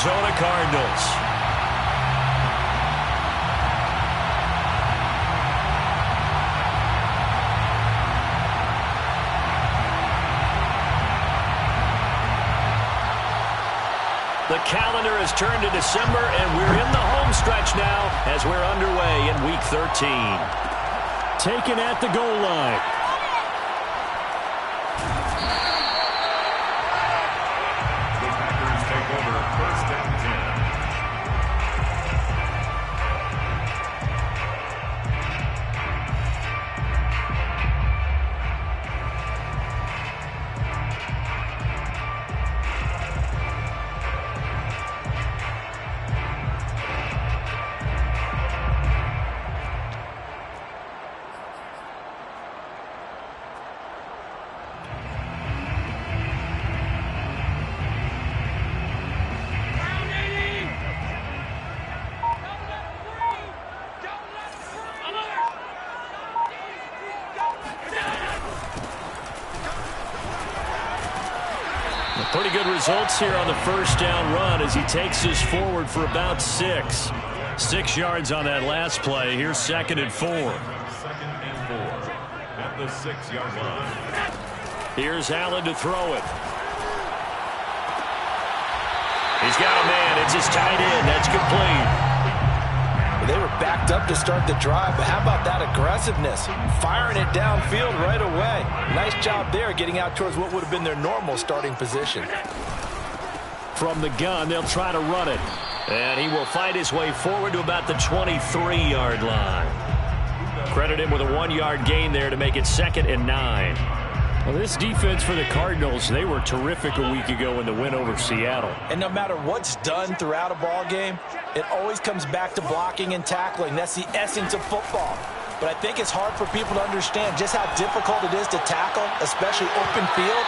Arizona Cardinals. The calendar has turned to December, and we're in the home stretch now as we're underway in Week 13. Taken at the goal line. The Packers take over 1st and 10. Pretty good results here on the first down run as he takes us forward for about 6. 6 yards on that last play. Here's 2nd and 4. 2nd and 4 at the 6-yard line. Here's Allen to throw it. He's got a man. It's his tight end. That's complete. They were backed up to start the drive, but how about that aggressiveness? Firing it downfield right away. Nice job there getting out towards what would have been their normal starting position. From the gun, they'll try to run it. And he will fight his way forward to about the 23-yard line. Credit him with a 1-yard gain there to make it 2nd and 9. Well, this defense for the Cardinals, they were terrific a week ago in the win over Seattle. And no matter what's done throughout a ball game, it always comes back to blocking and tackling. That's the essence of football. But I think it's hard for people to understand just how difficult it is to tackle, especially open field.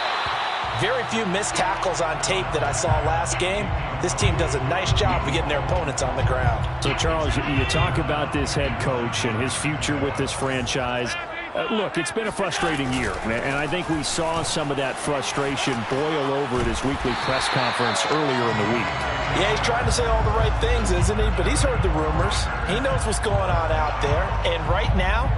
Very few missed tackles on tape that I saw last game. This team does a nice job of getting their opponents on the ground. So, Charles, you talk about this head coach and his future with this franchise. Look, it's been a frustrating year, and I think we saw some of that frustration boil over at his weekly press conference earlier in the week. Yeah, he's trying to say all the right things, isn't he? But he's heard the rumors. He knows what's going on out there. And right now,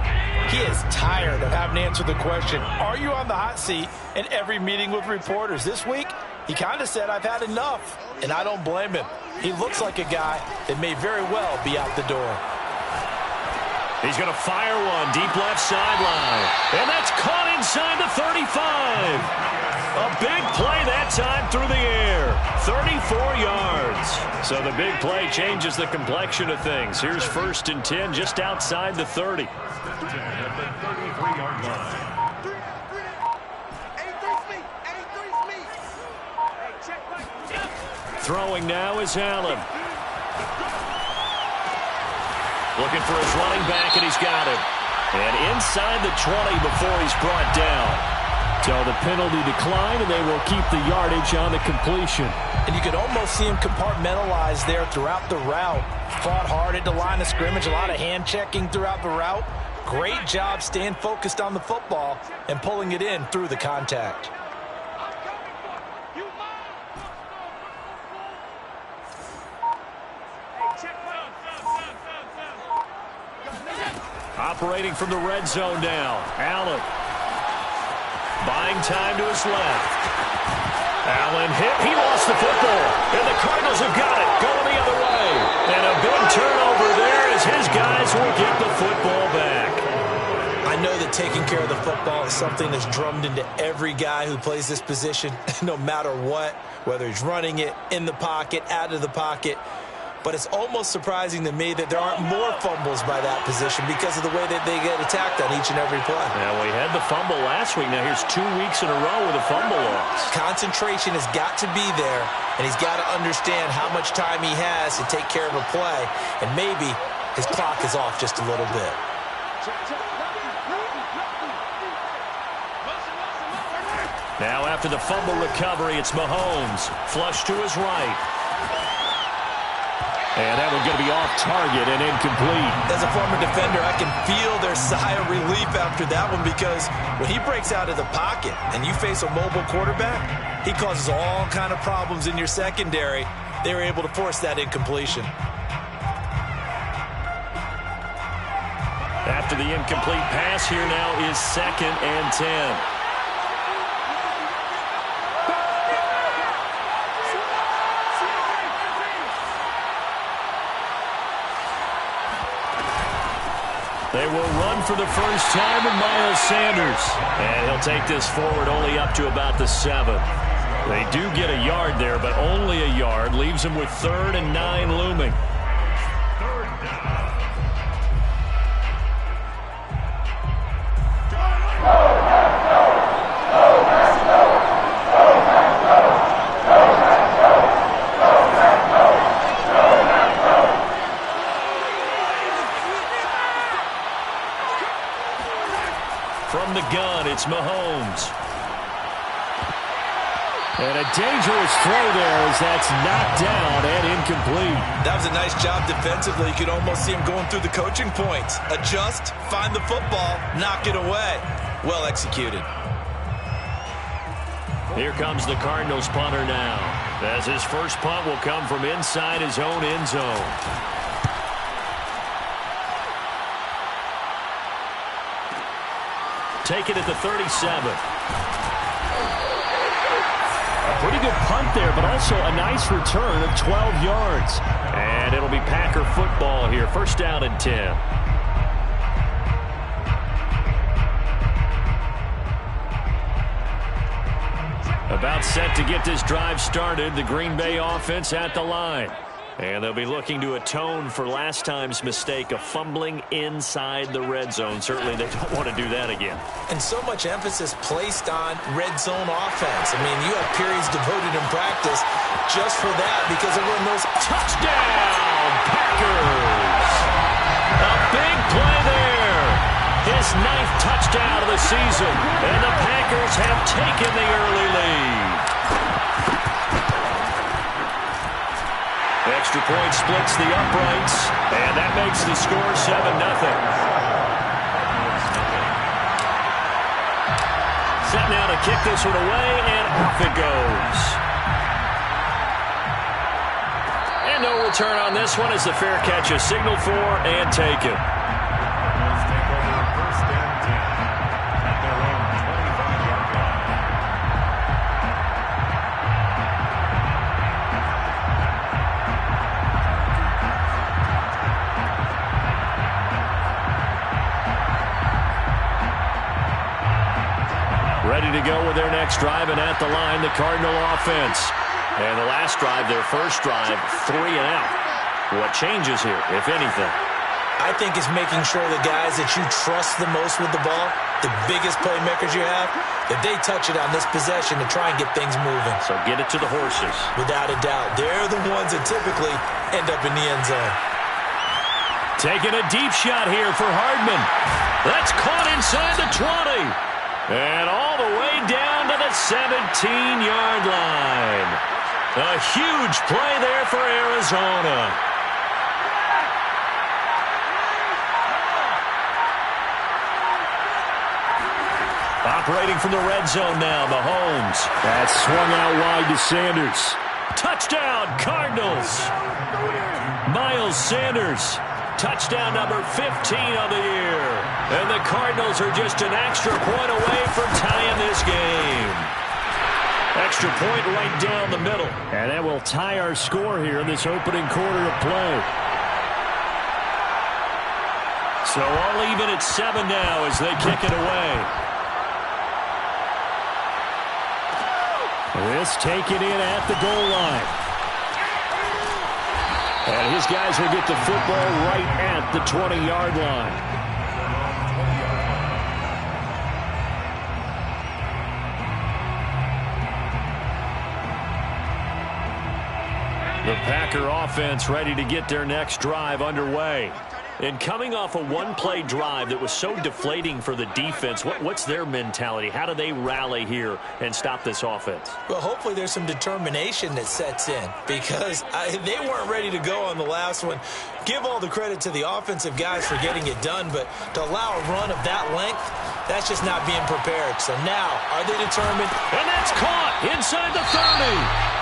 he is tired of having to answer the question, are you on the hot seat in every meeting with reporters? This week, he kind of said, I've had enough. And I don't blame him. He looks like a guy that may very well be out the door. He's going to fire one deep left sideline. And that's caught inside the 35. A big play that time through the air. 34 yards. So the big play changes the complexion of things. Here's 1st and 10 just outside the 30. At the 33-yard line. Throwing now is Allen. Looking for his running back, and he's got him. And inside the 20 before he's brought down. So the penalty declined, and they will keep the yardage on the completion. And you could almost see him compartmentalize there throughout the route. Fought hard at the line of scrimmage, a lot of hand-checking throughout the route. Great job staying focused on the football and pulling it in through the contact. Operating from the red zone now. Allen. Buying time to his left. Allen hit. He lost the football. And the Cardinals have got it. Going the other way. And a big turnover there as his guys will get the football back. I know that taking care of the football is something that's drummed into every guy who plays this position, no matter what, whether he's running it, in the pocket, out of the pocket. But it's almost surprising to me that there aren't more fumbles by that position because of the way that they get attacked on each and every play. Now, we had the fumble last week. Now, here's 2 weeks in a row with a fumble loss. Concentration has got to be there, and he's got to understand how much time he has to take care of a play, and maybe his clock is off just a little bit. Now, after the fumble recovery, it's Mahomes. Flush to his right. And that one's going to be off target and incomplete. As a former defender, I can feel their sigh of relief after that one because when he breaks out of the pocket and you face a mobile quarterback, he causes all kind of problems in your secondary. they were able to force that incompletion. After the incomplete pass, here now is 2nd and 10. They will run for the first time with Miles Sanders. And he'll take this forward only up to about the 7. They do get a yard there, but only a yard. Leaves them with 3rd and 9 looming. From the gun, it's Mahomes. And a dangerous throw there as that's knocked down and incomplete. That was a nice job defensively. You could almost see him going through the coaching points. Adjust, find the football, knock it away. Well executed. Here comes the Cardinals punter now, as his first punt will come from inside his own end zone. Take it at the 37. A pretty good punt there, but also a nice return of 12 yards. And it'll be Packer football here. First down and 10. About set to get this drive started. The Green Bay offense at the line. And they'll be looking to atone for last time's mistake of fumbling inside the red zone. Certainly they don't want to do that again. And so much emphasis placed on red zone offense. I mean, you have periods devoted in practice just for that because of when those... Touchdown, Packers! A big play there. His 9th touchdown of the season. And the Packers have taken the early lead. Extra point splits the uprights, and that makes the score 7-0. Set now to kick this one away, and off it goes. And no return on this one as the fair catch is signaled for and taken. Ready to go with their next drive, and at the line, the Cardinal offense. And the last drive, their first drive, 3 and out. What changes here, if anything? I think it's making sure the guys that you trust the most with the ball, the biggest playmakers you have, that they touch it on this possession to try and get things moving. So get it to the horses. Without a doubt. They're the ones that typically end up in the end zone. Taking a deep shot here for Hardman. That's caught inside the 20. And all the way down to the 17-yard line. A huge play there for Arizona. Operating from the red zone now, Mahomes. That's swung out wide to Sanders. Touchdown, Cardinals. Miles Sanders. Touchdown number 15 of the year. And the Cardinals are just an extra point away from tying this game. Extra point right down the middle. And that will tie our score here in this opening quarter of play. So all even at 7 now as they kick it away. This taken in at the goal line. And his guys will get the football right at the 20-yard line. The Packer offense ready to get their next drive underway. And coming off a one-play drive that was so deflating for the defense, what's their mentality? How do they rally here and stop this offense? Well, hopefully there's some determination that sets in because they weren't ready to go on the last one. Give all the credit to the offensive guys for getting it done, but to allow a run of that length, that's just not being prepared. So now, are they determined? And that's caught inside the 30.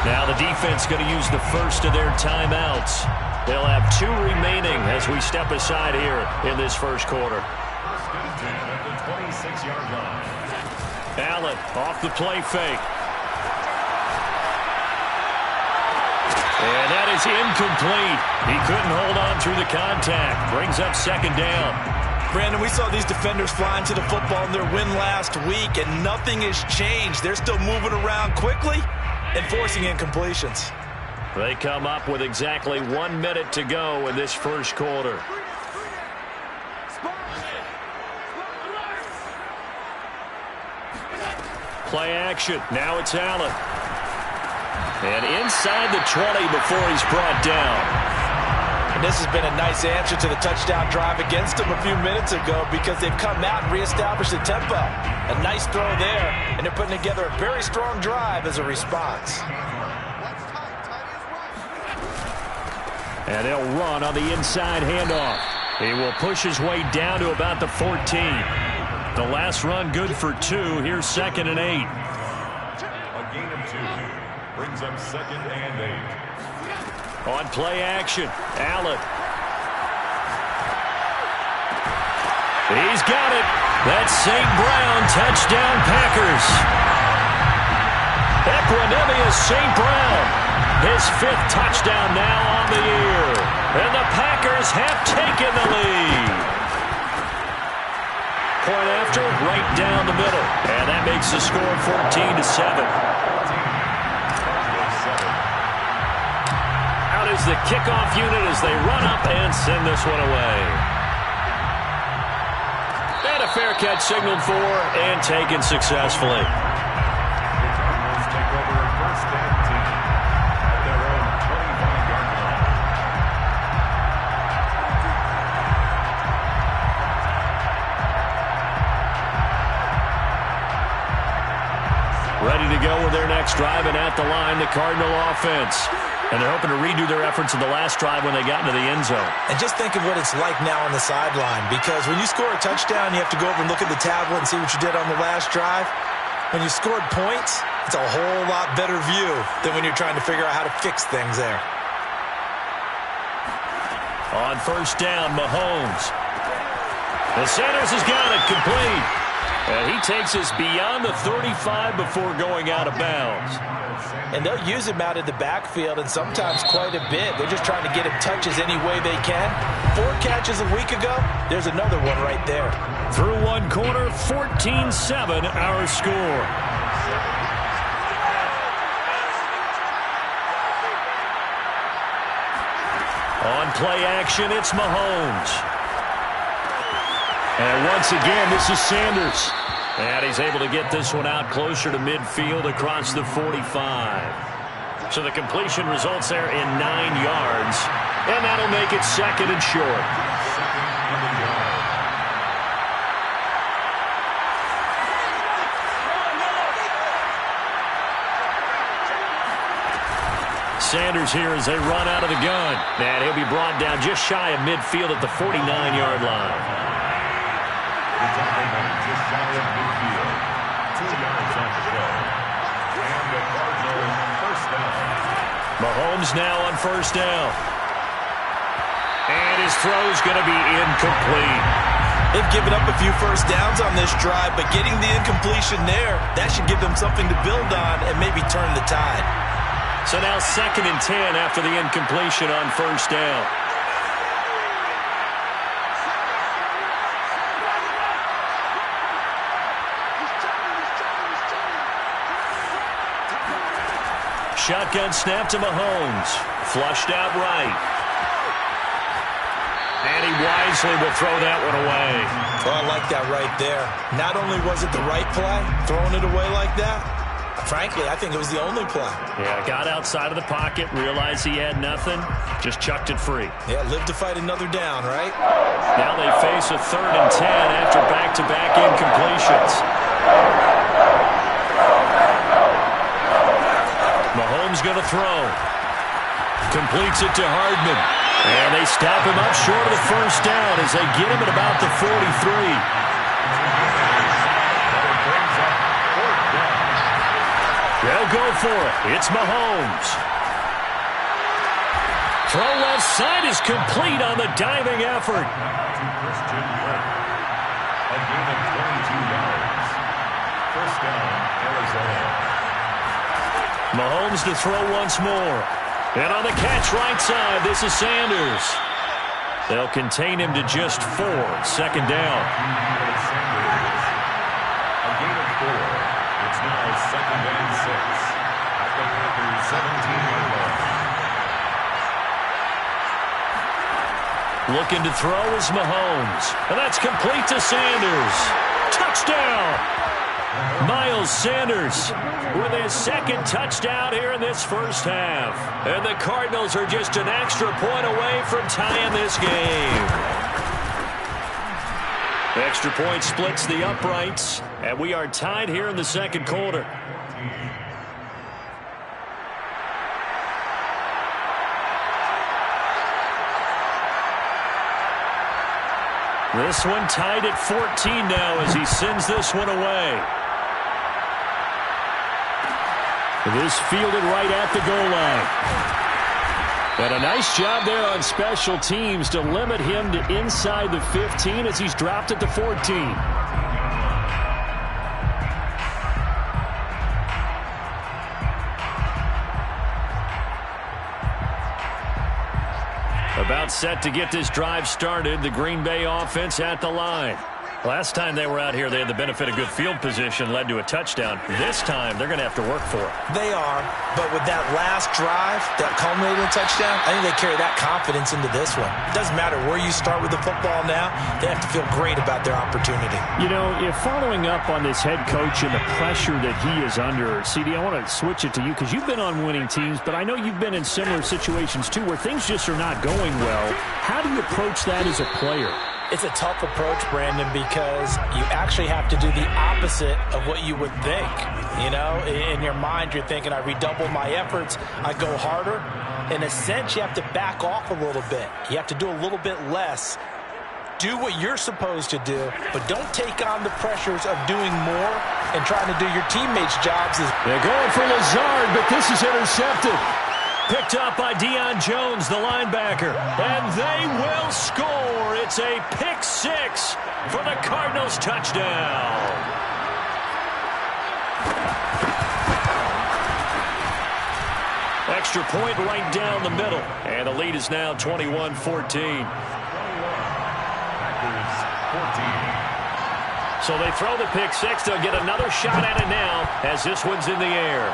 Now the defense going to use the first of their timeouts. They'll have 2 remaining as we step aside here in this first quarter. First and 10 at the 26-yard line. Allen off the play fake. And that is incomplete. He couldn't hold on through the contact. Brings up second down. Brandon, we saw these defenders flying to the football in their win last week, and nothing has changed. They're still moving around quickly and forcing incompletions. They come up with exactly 1 minute to go in this first quarter. Play action. Now it's Allen. And inside the 20 before he's brought down. And this has been a nice answer to the touchdown drive against them a few minutes ago because they've come out and reestablished the tempo. A nice throw there, and they're putting together a very strong drive as a response. And they'll run on the inside handoff. He will push his way down to about the 14. The last run good for 2. Here's 2nd and 8. A gain of 2. Brings up 2nd and 8. On play action, Allen. He's got it. That's St. Brown. Touchdown, Packers. Equanimeous St. Brown. His 5th touchdown now on the year. And the Packers have taken the lead. Point after, right down the middle. And that makes the score 14-7. Out is the kickoff unit as they run up and send this one away. And a fair catch signaled for and taken successfully. The Cardinals take over 1st and 10 at their own 25-yard line. Ready to go with their next drive, and at the line, the Cardinal offense. And they're hoping to redo their efforts in the last drive when they got into the end zone. And just think of what it's like now on the sideline, because when you score a touchdown, you have to go over and look at the tablet and see what you did on the last drive. When you scored points, it's a whole lot better view than when you're trying to figure out how to fix things there. On 1st down, Mahomes. And Sanders has got it complete. And he takes us beyond the 35 before going out of bounds. And they'll use him out in the backfield, and sometimes quite a bit. They're just trying to get him touches any way they can. 4 catches a week ago, there's another one right there. Through 1 quarter, 14-7 our score. On play action, it's Mahomes. And once again, this is Sanders. And he's able to get this one out closer to midfield across the 45. So the completion results there in 9 yards. And that'll make it 2nd and short. Sanders here as they run out of the gun. And he'll be brought down just shy of midfield at the 49-yard line. Just shy of midfield. 2 yards on the play. And the Cardinals 1st down. Mahomes now on 1st down. And his throw's going to be incomplete. They've given up a few 1st downs on this drive, but getting the incompletion there, that should give them something to build on and maybe turn the tide. So now 2nd and 10 after the incompletion on 1st down. Shotgun snap to Mahomes. Flushed out right. And he wisely will throw that one away. Oh, I like that right there. Not only was it the right play, throwing it away like that, frankly, I think it was the only play. Yeah, got outside of the pocket, realized he had nothing, just chucked it free. Yeah, live to fight another down, right? Now they face a 3rd and 10 after back-to-back incompletions. Mahomes going to throw. Completes it to Hardman. And they stop him up short of the 1st down as they get him at about the 43. They'll They'll go for it. It's Mahomes. Throw left side is complete on the diving effort. To Christian Kirk. A gain of 22 yards. First down, Arizona. Mahomes to throw once more. And on the catch right side, this is Sanders. They'll contain him to just 4. Second down. Sanders. A gain of 4. It's now second and 6. At the Packers' 17-yard line. Looking to throw is Mahomes. And that's complete to Sanders. Touchdown! Miles Sanders with his second touchdown here in this first half. And the Cardinals are just an extra point away from tying this game. The extra point splits the uprights, and we are tied here in the second quarter. This one tied at 14 now as he sends this one away. This fielded right at the goal line. And a nice job there on special teams to limit him to inside the 15 as he's dropped at the 14. About set to get this drive started, the Green Bay offense at the line. Last time they were out here, they had the benefit of good field position, led to a touchdown. This time, they're going to have to work for it. They are, but with that last drive, that culminating touchdown, I think they carry that confidence into this one. It doesn't matter where you start with the football now. They have to feel great about their opportunity. You know, if following up on this head coach and the pressure that he is under, CD, I want to switch it to you because you've been on winning teams, but I know you've been in similar situations too where things just are not going well. How do you approach that as a player? It's a tough approach, Brandon, because you actually have to do the opposite of what you would think. You know, in your mind, you're thinking, I redouble my efforts, I go harder. In a sense, you have to back off a little bit. You have to do a little bit less. Do what you're supposed to do, but don't take on the pressures of doing more and trying to do your teammates' jobs. They're going for Lazard, but this is intercepted. Picked up by Deion Jones, the linebacker. And they will score. It's a pick six for the Cardinals touchdown. Extra point right down the middle. And the lead is now 21-14. 14. So they throw the pick six. They'll get another shot at it now as this one's in the air.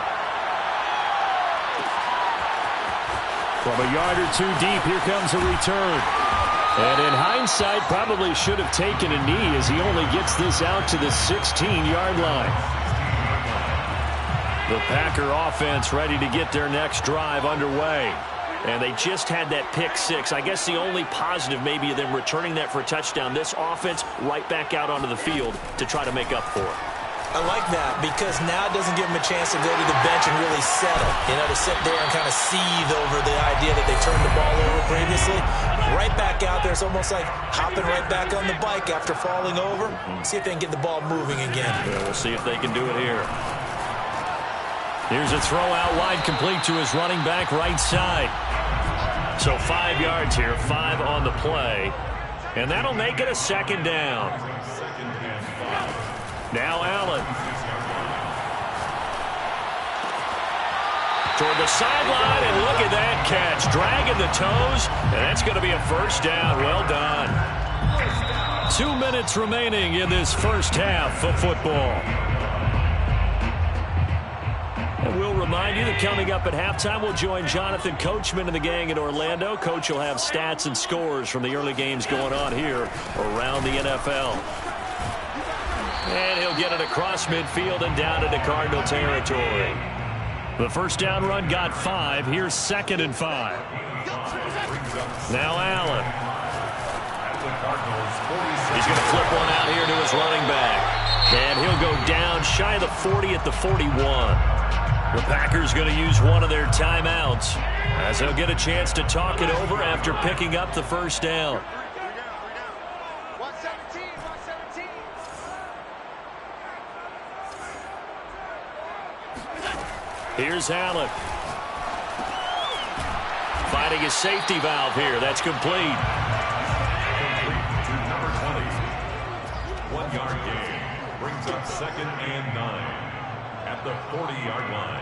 From a yard or two deep, here comes a return. And in hindsight, probably should have taken a knee as he only gets this out to the 16-yard line. The Packer offense ready to get their next drive underway. And they just had that pick six. I guess the only positive maybe of them returning that for a touchdown. This offense right back out onto the field to try to make up for it. I like that because now it doesn't give them a chance to go to the bench and really settle. You know, to sit there and kind of seethe over the idea that they turned the ball over previously. Right back out there. It's almost like hopping right back on the bike after falling over. See if they can get the ball moving again. Yeah, we'll see if they can do it here. Here's a throw out wide complete to his running back right side. So 5 yards here, 5 on the play. And that'll make it a second down. Now Allen. Toward the sideline, and look at that catch. Dragging the toes, and that's going to be a first down. Well done. 2 minutes remaining in this first half of football. And we'll remind you that coming up at halftime, we'll join Jonathan Coachman and the gang in Orlando. Coach will have stats and scores from the early games going on here around the NFL. And he'll get it across midfield and down into Cardinal territory. The first down run got 5. Here's 2nd and 5. Now Allen. He's going to flip one out here to his running back. And he'll go down shy of the 40 at the 41. The Packers going to use one of their timeouts as they'll get a chance to talk it over after picking up the first down. Here's Allen. Finding his safety valve here. That's complete. Complete to number 20. 1-yard gain. Brings up 2nd and 9 at the 40-yard line.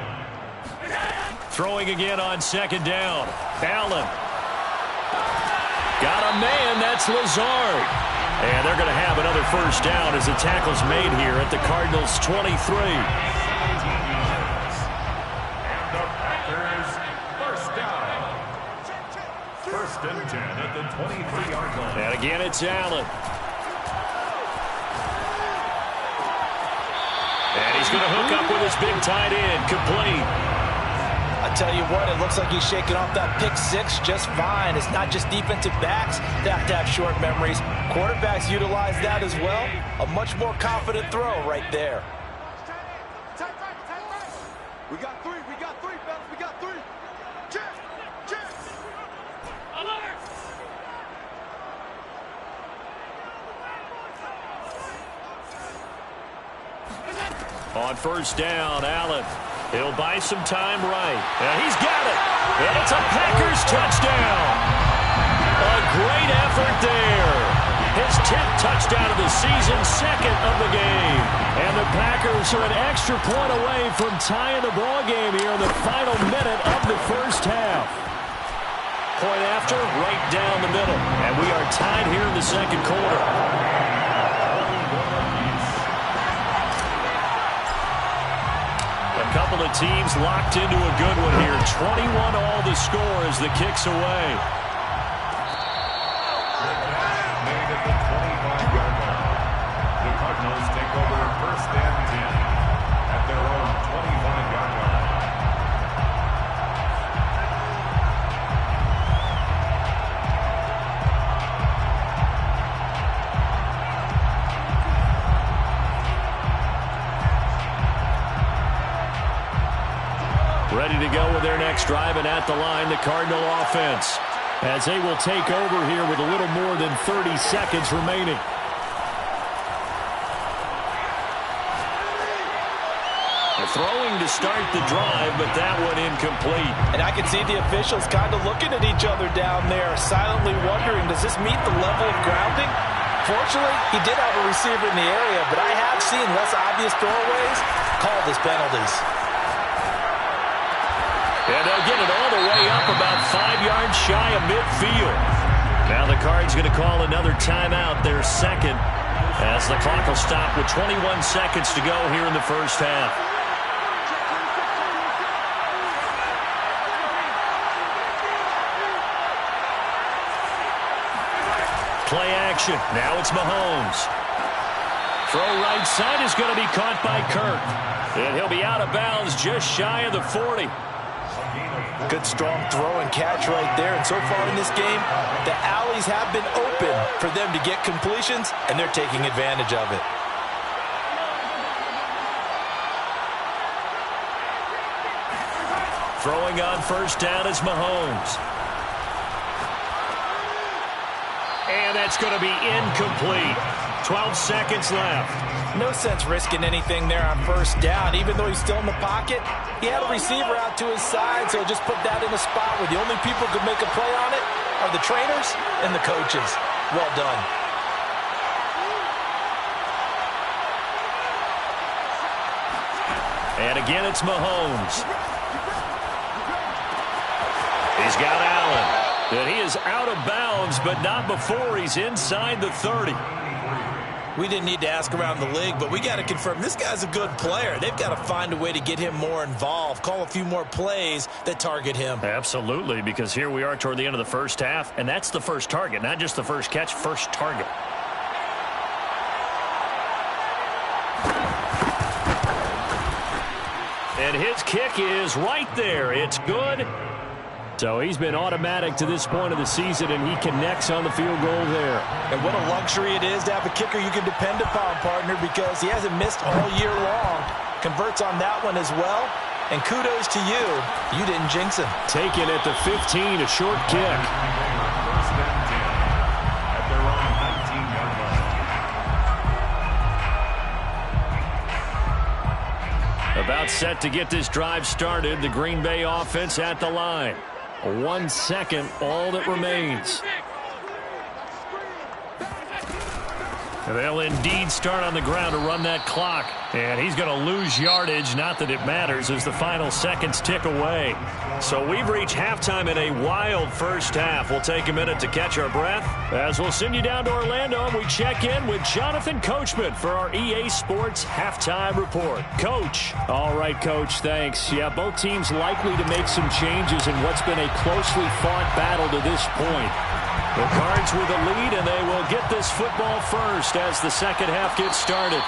Throwing again on 2nd down. Allen. Got a man. That's Lazard. And they're going to have another first down as the tackle's made here at the Cardinals' 23. 17 yards. And the Packers first down. 1st and 10 at the 23-yard line. And again, it's Allen. And he's going to hook up with his big tight end. Complete. I tell you what, it looks like he's shaking off that pick six just fine. It's not just defensive backs that have to have short memories. Quarterbacks utilize that as well. A much more confident throw right there. We got three, fellas, we got three. Check. On first down, Allen. He'll buy some time right. And he's got it. And it's a Packers touchdown. A great effort there. His 10th touchdown of the season, 2nd of the game. And the Packers are an extra point away from tying the ball game here in the final minute of the first half. Point after, right down the middle. And we are tied here in the second quarter. A couple of teams locked into a good one here. 21 all the score as the kick's away. Made at the 25-yard line. The Cardinals take over 1st and 10 at their own 25-yard line. Ready to go with their next drive, and at the line, the Cardinal offense, as they will take over here with a little more than 30 seconds remaining. Throwing to start the drive, but that one incomplete. And I can see the officials kind of looking at each other down there, silently wondering, does this meet the level of grounding? Fortunately, he did have a receiver in the area, but I have seen less obvious throwaways called as penalties. And they'll get it all the way up about 5 yards shy of midfield. Now the Cards going to call another timeout, their second, as the clock will stop with 21 seconds to go here in the first half. Play action. Now it's Mahomes. Throw right side is going to be caught by Kirk. And he'll be out of bounds just shy of the 40. Good strong throw and catch right there. And so far in this game, the alleys have been open for them to get completions, and they're taking advantage of it. Throwing on first down is Mahomes. And that's going to be incomplete. 12 seconds left. No sense risking anything there on first down. Even though he's still in the pocket, he had a receiver out to his side, so just put that in a spot where the only people who could make a play on it are the trainers and the coaches. Well done. And again, it's Mahomes. He's got Allen. And he is out of bounds, but not before he's inside the 30. We didn't need to ask around the league, but we got to confirm this guy's a good player. They've got to find a way to get him more involved, call a few more plays that target him. Absolutely, because here we are toward the end of the first half, and that's the first target, not just the first catch, first target. And his kick is right there. It's good. So he's been automatic to this point of the season, and he connects on the field goal there. And what a luxury it is to have a kicker you can depend upon, partner, because he hasn't missed all year long. Converts on that one as well. And kudos to you. You didn't jinx him. Taken at the 15, a short kick. First and 10 at their own 19-yard line. A About set to get this drive started. The Green Bay offense at the line. 1 second, all that remains. They'll indeed start on the ground to run that clock. And he's going to lose yardage. Not that it matters as the final seconds tick away. So we've reached halftime in a wild first half. We'll take a minute to catch our breath as we'll send you down to Orlando and we check in with Jonathan Coachman for our EA Sports Halftime Report. Coach. All right, Coach, thanks. Yeah, both teams likely to make some changes in what's been a closely fought battle to this point. The Cards with a lead, and they will get this football first as the second half gets started.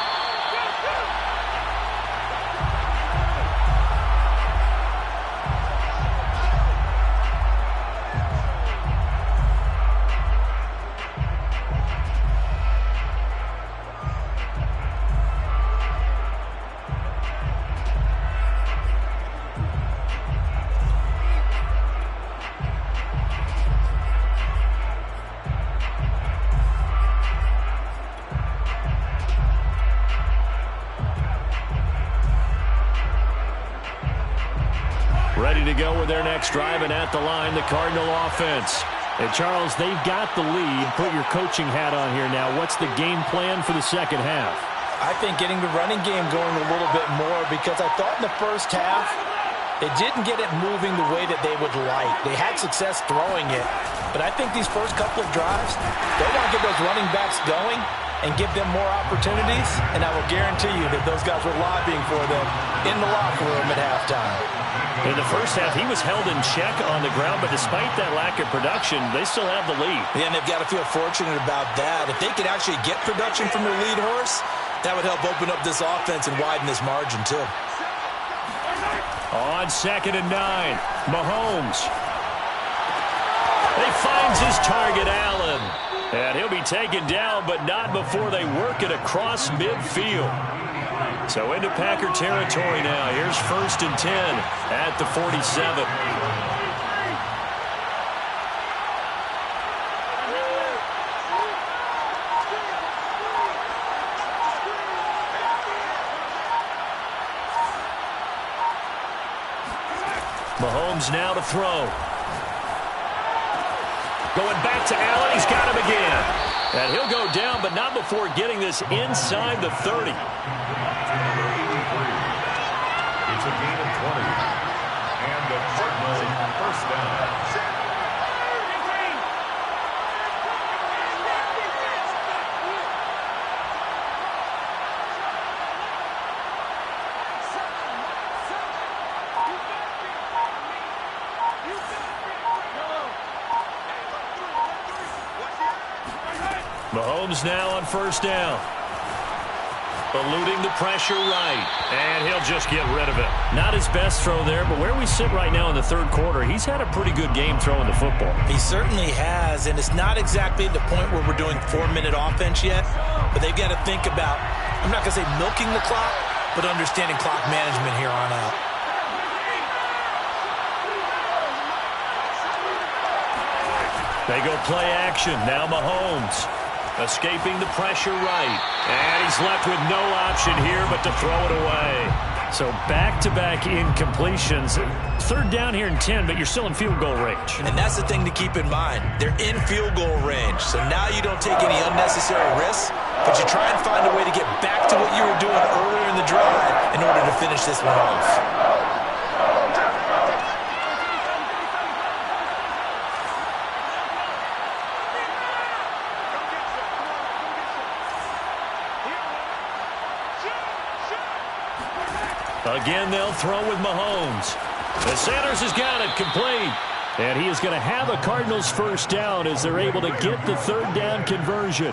Ready to go with their next drive, and at the line, the Cardinal offense. And Charles, they've got the lead. Put your coaching hat on here now. What's the game plan for the second half? I think getting the running game going a little bit more, because I thought in the first half they didn't get it moving the way that they would like. They had success throwing it, but I think these first couple of drives, they want to get those running backs going and give them more opportunities, and I will guarantee you that those guys were lobbying for them in the locker room at halftime. In the first half, he was held in check on the ground, but despite that lack of production, they still have the lead. Yeah, and they've got to feel fortunate about that. If they could actually get production from their lead horse, that would help open up this offense and widen this margin, too. On 2nd and 9, Mahomes. He finds his target, Allen. And he'll be taken down, but not before they work it across midfield. So into Packer territory now. Here's 1st and 10 at the 47. Mahomes now to throw. Going back to Allen. He's got him again. And he'll go down, but not before getting this inside the 30. It's a gain of 20. And the Cardinals first down. Mahomes now on 1st down. Eluding the pressure right. And he'll just get rid of it. Not his best throw there, but where we sit right now in the 3rd quarter, he's had a pretty good game throwing the football. He certainly has, and it's not exactly the point where we're doing 4-minute offense yet, but they've got to think about, I'm not going to say milking the clock, but understanding clock management here on out. They go play action. Now Mahomes escaping the pressure right. And he's left with no option here but to throw it away. So back-to-back incompletions. 3rd down here and 10, but you're still in field goal range. And that's the thing to keep in mind. They're in field goal range. So now you don't take any unnecessary risks, but you try and find a way to get back to what you were doing earlier in the drive in order to finish this one off. Again, they'll throw with Mahomes. And Sanders has got it complete. And he is going to have a Cardinals first down as they're able to get the 3rd down conversion.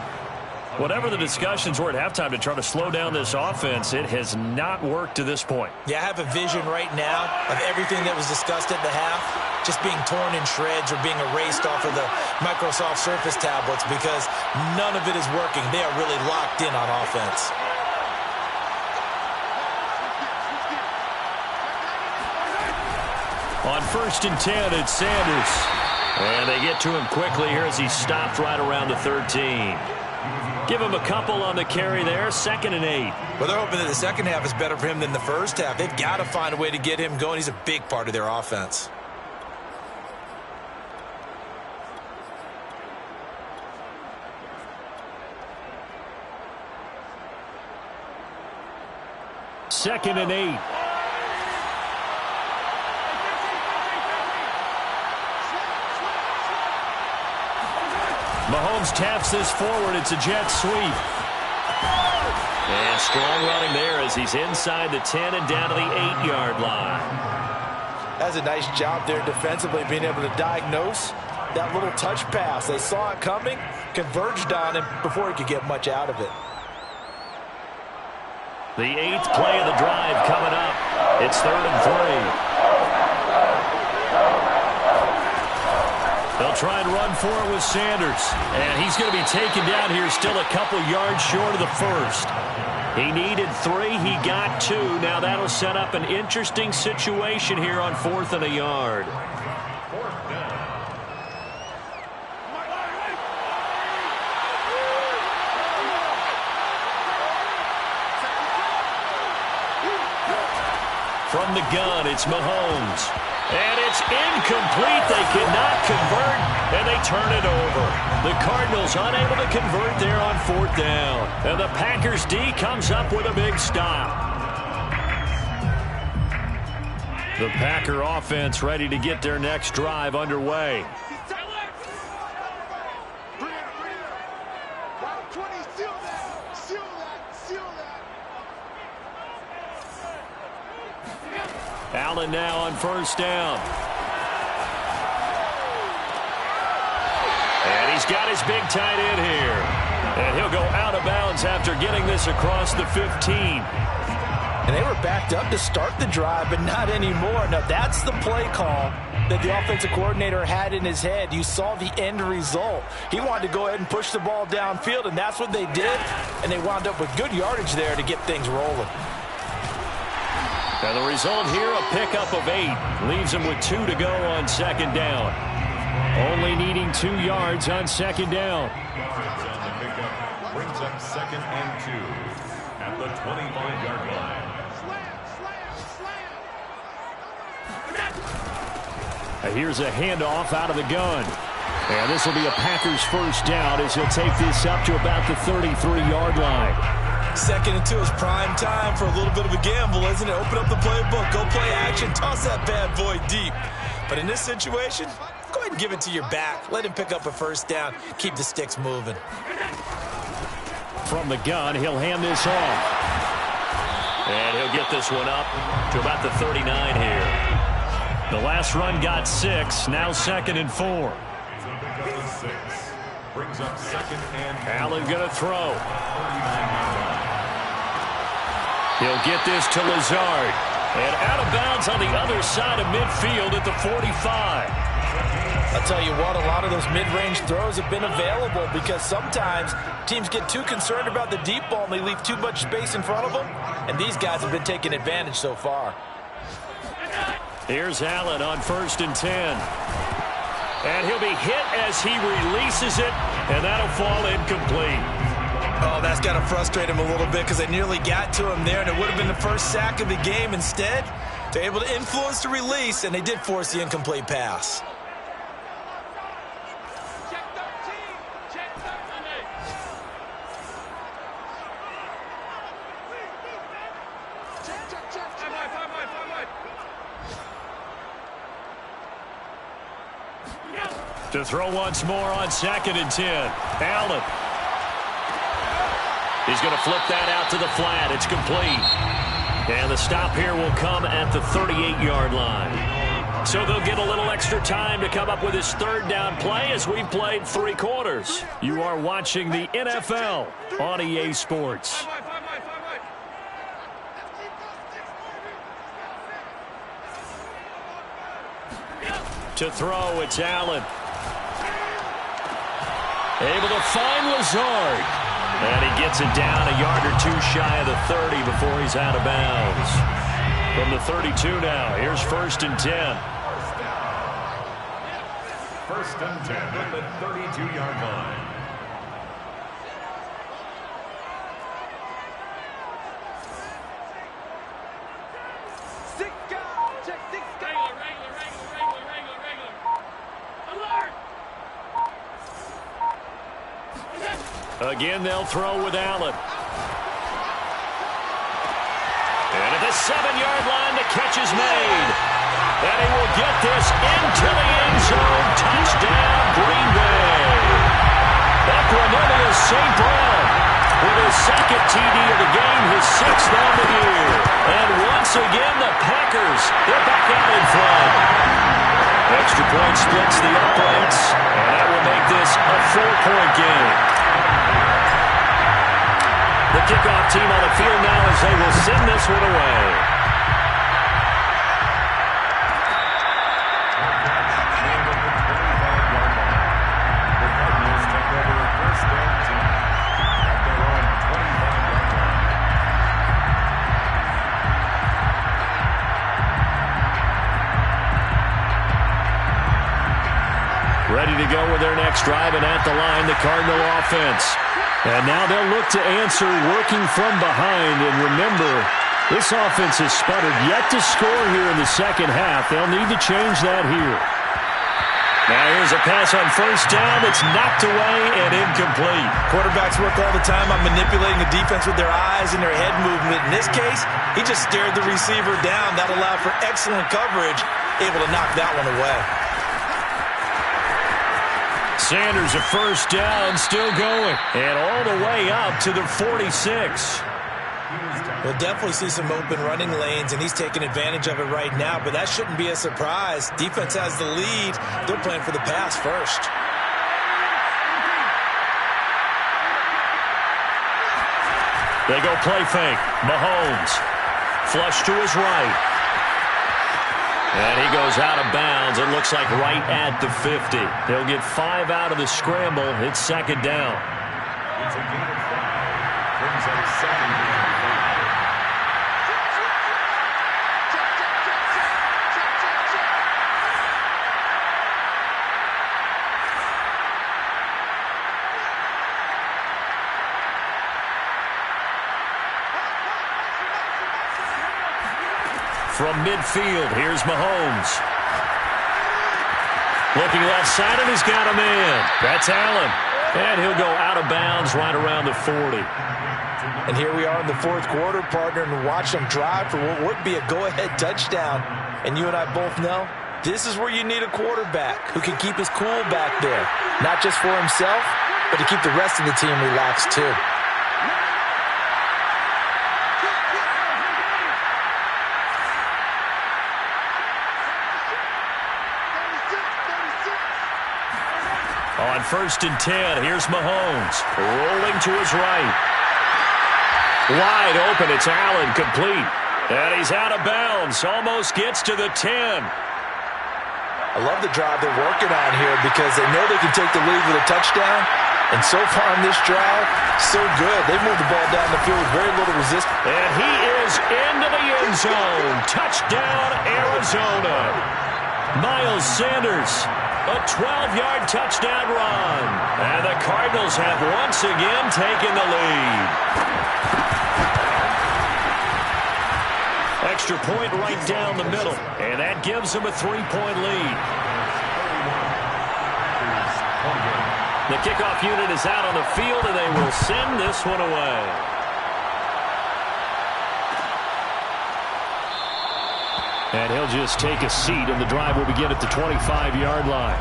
Whatever the discussions were at halftime to try to slow down this offense, it has not worked to this point. Yeah, I have a vision right now of everything that was discussed at the half just being torn in shreds or being erased off of the Microsoft Surface tablets because none of it is working. They are really locked in on offense. On 1st and 10, it's Sanders. And they get to him quickly here as he stopped right around the 13. Give him a couple on the carry there, 2nd and 8. Well, they're hoping that the second half is better for him than the first half. They've got to find a way to get him going. He's a big part of their offense. Second and 8. Mahomes taps this forward. It's a jet sweep. And strong running there as he's inside the 10 and down to the 8-yard line. That's a nice job there defensively, being able to diagnose that little touch pass. They saw it coming, converged on him before he could get much out of it. The 8th play of the drive coming up. It's 3rd and 3. They'll try and run for it with Sanders. And he's going to be taken down here still a couple yards short of the first. He needed 3. He got 2. Now that'll set up an interesting situation here on 4th and a yard. From the gun, it's Mahomes. And it's incomplete. They cannot convert, and they turn it over. The Cardinals unable to convert there on 4th down. And the Packers D comes up with a big stop. The Packer offense ready to get their next drive underway. Allen now on 1st down. And he's got his big tight end here. And he'll go out of bounds after getting this across the 15. And they were backed up to start the drive, but not anymore. Now, that's the play call that the offensive coordinator had in his head. You saw the end result. He wanted to go ahead and push the ball downfield, and that's what they did. And they wound up with good yardage there to get things rolling. And the result here, a pickup of 8. Leaves him with 2 to go on 2nd down. Only needing 2 yards on 2nd down. Yards on the pickup brings up 2nd and 2 at the 25-yard line. Here's a handoff out of the gun. And this will be a Packers 1st down as he'll take this up to about the 33-yard line. 2nd and 2 is prime time for a little bit of a gamble, isn't it? Open up the playbook, go play action, toss that bad boy deep. But in this situation, go ahead and give it to your back. Let him pick up a 1st down. Keep the sticks moving. From the gun, he'll hand this off. And he'll get this one up to about the 39 here. The last run got 6. Now 2nd and 4. Brings up 2nd and Allen going to throw. He'll get this to Lazard. And out of bounds on the other side of midfield at the 45. I'll tell you what, a lot of those mid-range throws have been available because sometimes teams get too concerned about the deep ball and they leave too much space in front of them. And these guys have been taking advantage so far. Here's Allen on 1st and 10. And he'll be hit as he releases it, and that'll fall incomplete. Oh, that's got to frustrate him a little bit because they nearly got to him there, and it would have been the first sack of the game. Instead, they're able to influence the release, and they did force the incomplete pass. To throw once more on 2nd and 10. Allen. He's going to flip that out to the flat. It's complete. And the stop here will come at the 38-yard line. So they'll get a little extra time to come up with his 3rd down play as we've played 3 quarters. You are watching the NFL on EA Sports. To throw, it's Allen. Able to find Lazard. And he gets it down a yard or 2 shy of the 30 before he's out of bounds. From the 32 now, here's 1st and 10. 1st and 10 at the 32-yard line. Again, they'll throw with Allen. And at the 7-yard line, the catch is made. And he will get this into the end zone. Touchdown, Green Bay. Equanimeous St. Brown with his second TD of the game, his 6th on the year. And once again, the Packers, they're back out in front. Extra point splits the uprights, and that will make this a 4-point game. The kickoff team on the field now as they will send this one away. Ready to go with their next drive, and at the line, the Cardinal offense. And now they'll look to answer working from behind. And remember, this offense has sputtered yet to score here in the second half. They'll need to change that here. Now here's a pass on first down. It's knocked away and incomplete. Quarterbacks work all the time on manipulating the defense with their eyes and their head movement. In this case, he just stared the receiver down. That allowed for excellent coverage, able to knock that one away. Sanders, a first down, still going. And all the way up to the 46. We'll definitely see some open running lanes, and he's taking advantage of it right now, but that shouldn't be a surprise. Defense has the lead. They're playing for the pass first. They go play fake. Mahomes. Flush to his right. And he goes out of bounds. It looks like right at the 50. They'll get 5 out of the scramble. It's second down. It's a gain of 5. Brings up second down. From midfield, here's Mahomes. Looking left side, and he's got a man. That's Allen. And he'll go out of bounds right around the 40. And here we are in the fourth quarter, partner, and watch them drive for what would be a go-ahead touchdown. And you and I both know this is where you need a quarterback who can keep his cool back there. Not just for himself, but to keep the rest of the team relaxed too. On 1st and 10, here's Mahomes. Rolling to his right. Wide open, it's Allen, complete. And he's out of bounds, almost gets to the 10. I love the drive they're working on here because they know they can take the lead with a touchdown. And so far in this drive, so good. They moved the ball down the field with very little resistance. And he is into the end zone. Touchdown, Arizona. Miles Sanders. A 12-yard touchdown run. And the Cardinals have once again taken the lead. Extra point right down the middle. And that gives them a 3-point lead. The kickoff unit is out on the field, and they will send this one away. And he'll just take a seat, and the drive will begin at the 25-yard line.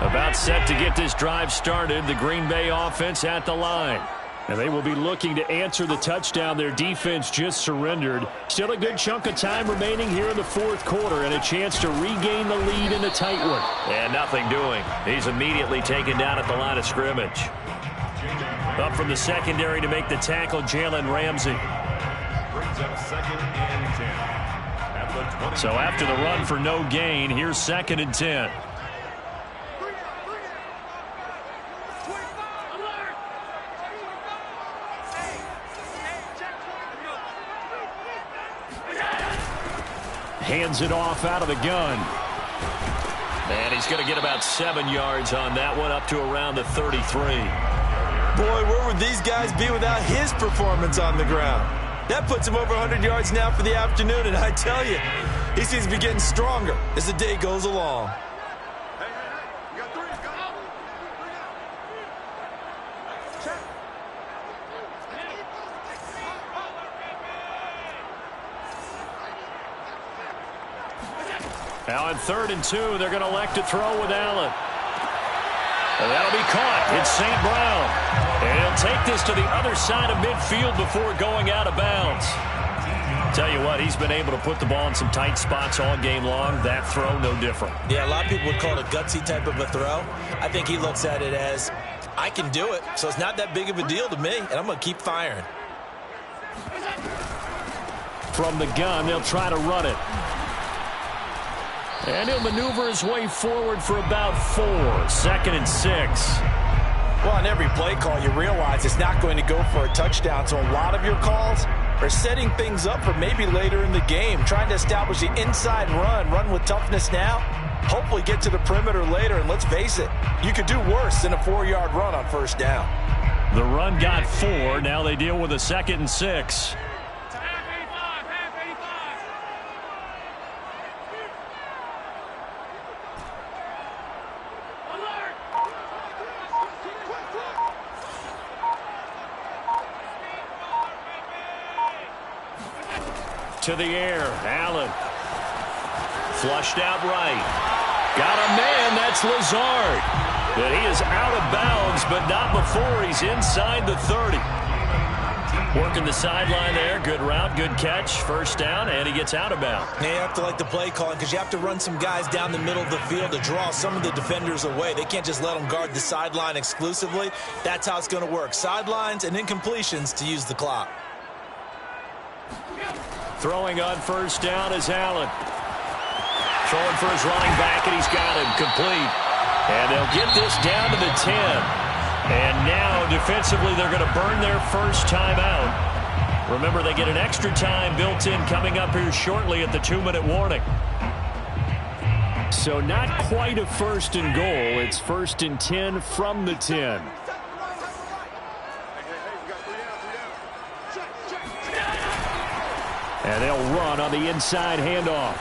About set to get this drive started, the Green Bay offense at the line. And they will be looking to answer the touchdown their defense just surrendered. Still a good chunk of time remaining here in the fourth quarter and a chance to regain the lead in a tight one. And nothing doing. He's immediately taken down at the line of scrimmage. Up from the secondary to make the tackle, Jalen Ramsey. Brings up 2nd and 10. At the 20. So after the run for no gain, here's 2nd and 10. Hands it off out of the gun. And he's going to get about 7 yards on that one, up to around the 33. Boy, where would these guys be without his performance on the ground? That puts him over 100 yards now for the afternoon, and I tell you, he seems to be getting stronger as the day goes along. You got three. Go. Check. Now on 3rd and 2, they're going to elect to throw with Allen. And that'll be caught. It's St. Brown. And he'll take this to the other side of midfield before going out of bounds. Tell you what, he's been able to put the ball in some tight spots all game long. That throw, no different. Yeah, a lot of people would call it a gutsy type of a throw. I think he looks at it as, I can do it, so it's not that big of a deal to me, and I'm going to keep firing. From the gun, they'll try to run it. And he'll maneuver his way forward for about 4. 2nd and 6. Well, on every play call, you realize it's not going to go for a touchdown, so a lot of your calls are setting things up for maybe later in the game, trying to establish the inside run with toughness now, hopefully get to the perimeter later, and let's face it, you could do worse than a 4-yard run on 1st down. The run got 4. Now they deal with a 2nd and 6. To the air, Allen. Flushed out right. Got a man, that's Lazard. But he is out of bounds, but not before he's inside the 30. Working the sideline there, good route, good catch, 1st down, and he gets out of bounds. Now you have to like the play calling because you have to run some guys down the middle of the field to draw some of the defenders away. They can't just let them guard the sideline exclusively. That's how it's going to work. Sidelines and incompletions to use the clock. Throwing on 1st down is Allen. Throwing for his running back, and he's got him complete. And they'll get this down to the 10. And now, defensively, they're going to burn their 1st timeout. Remember, they get an extra time built in coming up here shortly at the 2-minute warning. So not quite a 1st and goal. It's 1st and 10 from the 10. And they'll run on the inside handoff.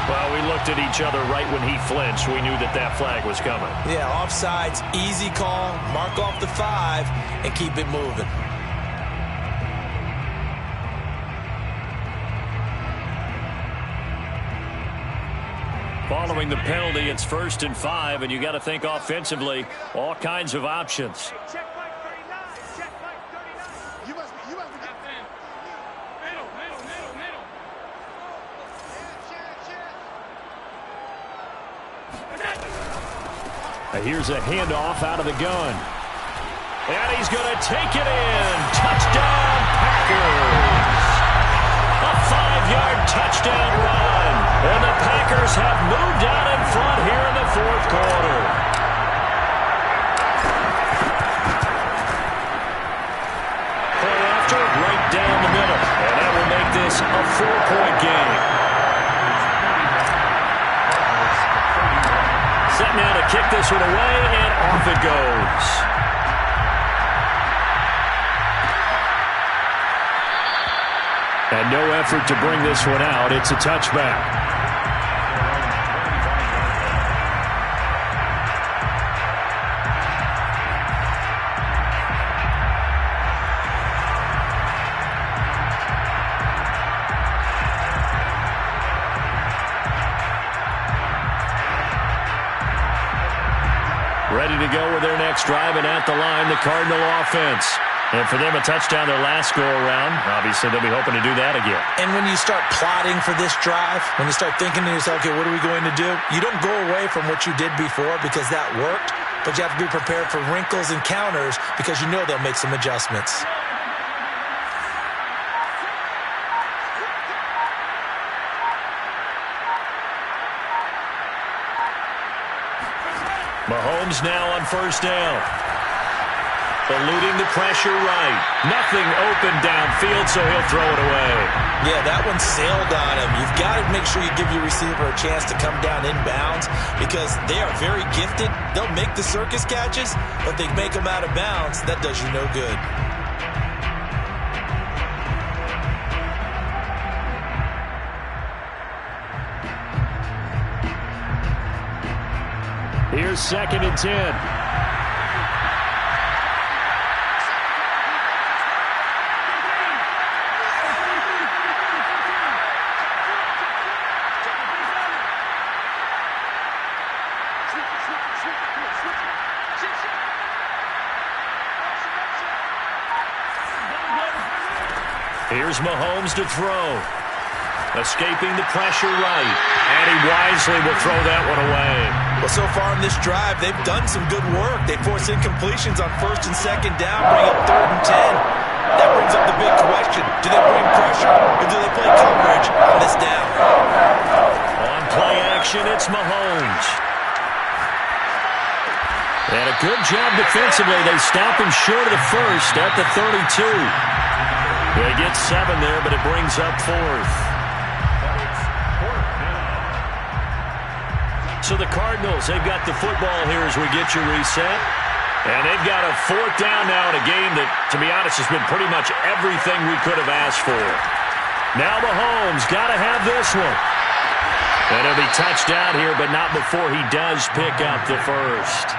Well, we looked at each other right when he flinched. We knew that that flag was coming. Yeah, offsides, easy call, mark off the 5, and keep it moving. Following the penalty, it's 1st and 5, and you got to think offensively, all kinds of options. Check like 39. Check like 39. You must be middle. Here's a handoff out of the gun. And he's going to take it in. Touchdown, Packers. A 5-yard touchdown run. And the Packers have moved out in front here in the 4th quarter. Play after, right down the middle. And that will make this a 4-point game. Set now to kick this one away, and off it goes. And no effort to bring this one out. It's a touchback. Ready to go with their next drive, and at the line, the Cardinal offense. And for them, a touchdown their last go-around. Obviously, they'll be hoping to do that again. And when you start plotting for this drive, when you start thinking to yourself, okay, what are we going to do? You don't go away from what you did before because that worked, but you have to be prepared for wrinkles and counters because you know they'll make some adjustments. Mahomes now on 1st down. Eluding the pressure right. Nothing open downfield, so he'll throw it away. Yeah, that one sailed on him. You've got to make sure you give your receiver a chance to come down inbounds because they are very gifted. They'll make the circus catches, but they make them out of bounds. That does you no good. Here's 2nd and 10. Here's Mahomes to throw. Escaping the pressure right. And he wisely will throw that one away. Well, so far in this drive, they've done some good work. They force incompletions on 1st and 2nd down, bring up 3rd and 10. That brings up the big question. Do they bring pressure or do they play coverage on this down? On play action, it's Mahomes. And a good job defensively. They stop him short of the first at the 32. They get 7 there, but it brings up 4th. So the Cardinals, they've got the football here as we get you reset. And they've got a 4th down now in a game that, to be honest, has been pretty much everything we could have asked for. Now Mahomes got to have this one. And he'll be touched out here, but not before he does pick up the first.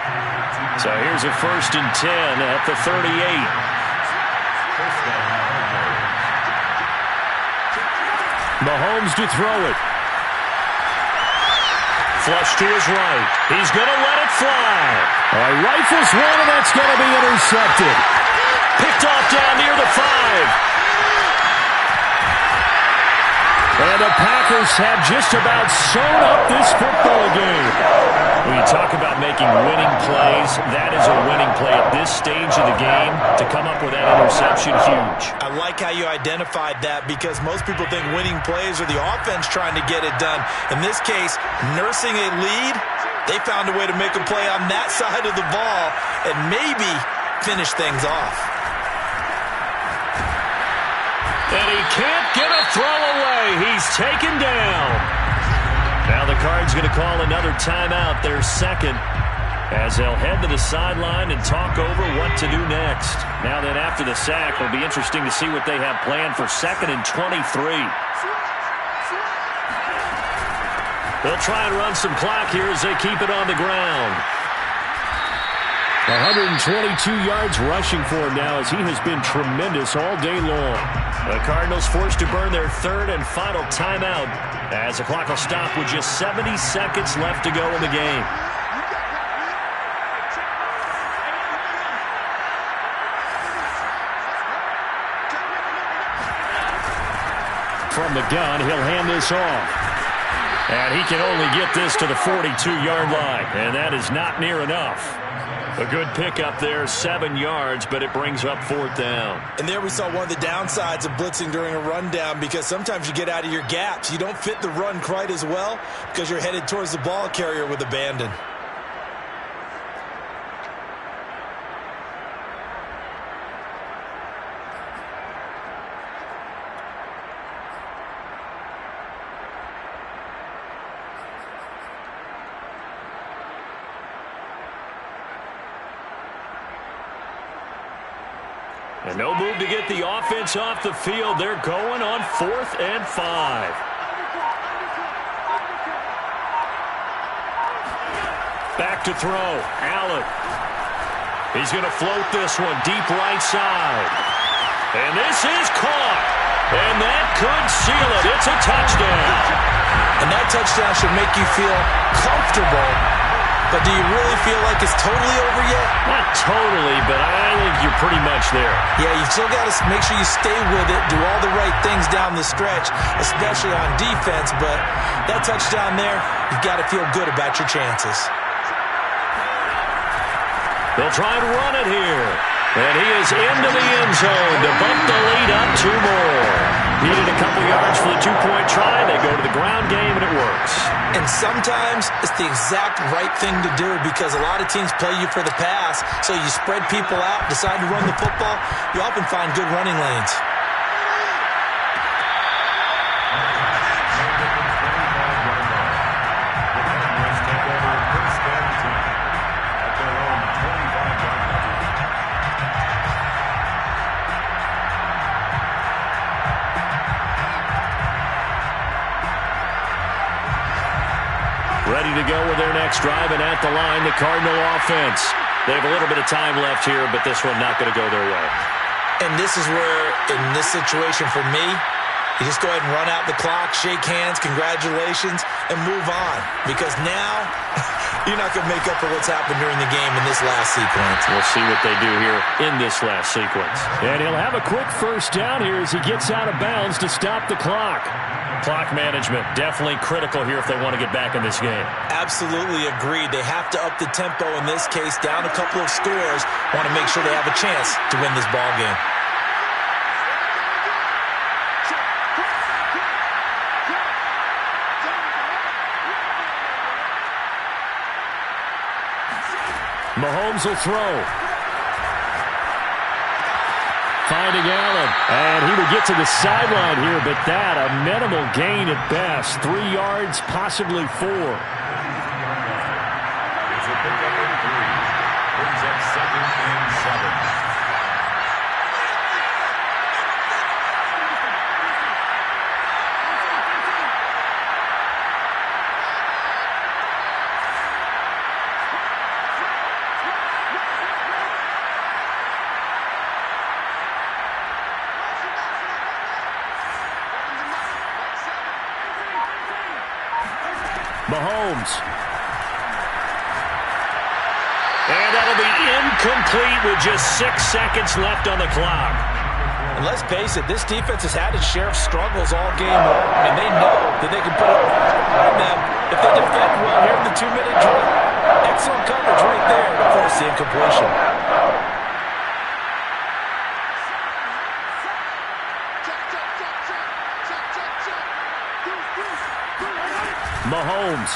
So here's a 1st and 10 at the 38. Mahomes to throw it. Flush to his right. He's going to let it fly. Rifles one, and that's going to be intercepted. Picked off down near the 5. And the Packers have just about sewn up this football game. When you talk about making winning plays, that is a winning play at this stage of the game. To come up with that interception, huge. I like how you identified that because most people think winning plays are the offense trying to get it done. In this case, nursing a lead, they found a way to make a play on that side of the ball and maybe finish things off. And he can't get a throw away. He's taken down. Now the Cards going to call another timeout, their 2nd, as they'll head to the sideline and talk over what to do next. Now then after the sack, it'll be interesting to see what they have planned for 2nd and 23. They'll try and run some clock here as they keep it on the ground. 122 yards rushing for him now as he has been tremendous all day long. The Cardinals forced to burn their 3rd and final timeout as the clock will stop with just 70 seconds left to go in the game. From the gun, he'll hand this off. And he can only get this to the 42-yard line, and that is not near enough. A good pickup there, 7 yards, but it brings up 4th down. And there we saw one of the downsides of blitzing during a rundown because sometimes you get out of your gaps. You don't fit the run quite as well because you're headed towards the ball carrier with abandon. And no move to get the offense off the field. They're going on 4th and 5. Back to throw. Allen. He's going to float this one deep right side. And this is caught. And that could seal it. It's a touchdown. And that touchdown should make you feel comfortable. But do you really feel like it's totally over yet? Not totally, but I think you're pretty much there. Yeah, you've still got to make sure you stay with it, do all the right things down the stretch, especially on defense. But that touchdown there, you've got to feel good about your chances. They'll try and run it here. And he is into the end zone to bump the lead up 2 more. Needed a couple yards for the 2-point try. They go to the ground game, and it works. And sometimes it's the exact right thing to do because a lot of teams play you for the pass. So you spread people out, decide to run the football. You often find good running lanes. Ready to go with their next drive, and at the line, the Cardinal offense. They have a little bit of time left here, but this one not going to go their way. And this is where, in this situation for me, you just go ahead and run out the clock, shake hands, congratulations, and move on. Because now, you're not going to make up for what's happened during the game in this last sequence. We'll see what they do here in this last sequence. And he'll have a quick first down here as he gets out of bounds to stop the clock. Clock management, definitely critical here if they want to get back in this game. Absolutely agreed. They have to up the tempo in this case, down a couple of scores. Want to make sure they have a chance to win this ball game. Mahomes will throw. Finding Allen, and he will get to the sideline here, but that a minimal gain at best. 3 yards, possibly 4. It's a pickup of 3. Brings up 2nd and 7. Mahomes. And that'll be incomplete with just 6 seconds left on the clock. And let's face it, this defense has had its share of struggles all game long, and they know that they can put it on them if they defend well here in the 2-minute drill. Excellent coverage right there to force the incompletion. Mahomes.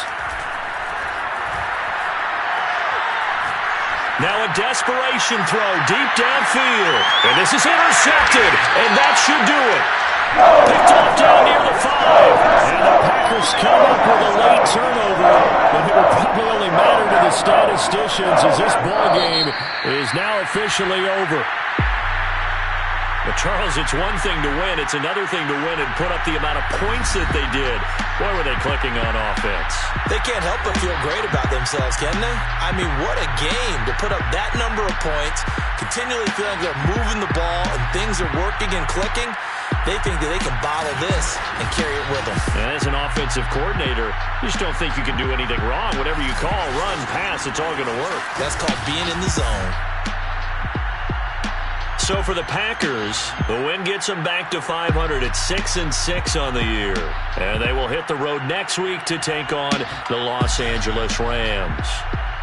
Now a desperation throw deep downfield. And this is intercepted, and that should do it. Picked off down near the 5. And the Packers come up with a late turnover, but it will probably only matter to the statisticians as this ball game is now officially over. But, Charles, it's one thing to win. It's another thing to win and put up the amount of points that they did. Boy, were they clicking on offense. They can't help but feel great about themselves, can they? I mean, what a game to put up that number of points, continually feeling they're moving the ball and things are working and clicking. They think that they can bottle this and carry it with them. And as an offensive coordinator, you just don't think you can do anything wrong. Whatever you call, run, pass, it's all going to work. That's called being in the zone. So for the Packers, the win gets them back to 500 at 6-6 on the year. And they will hit the road next week to take on the Los Angeles Rams.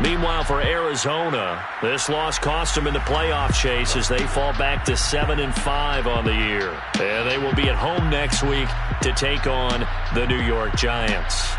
Meanwhile, for Arizona, this loss cost them in the playoff chase as they fall back to 7-5 on the year. And they will be at home next week to take on the New York Giants.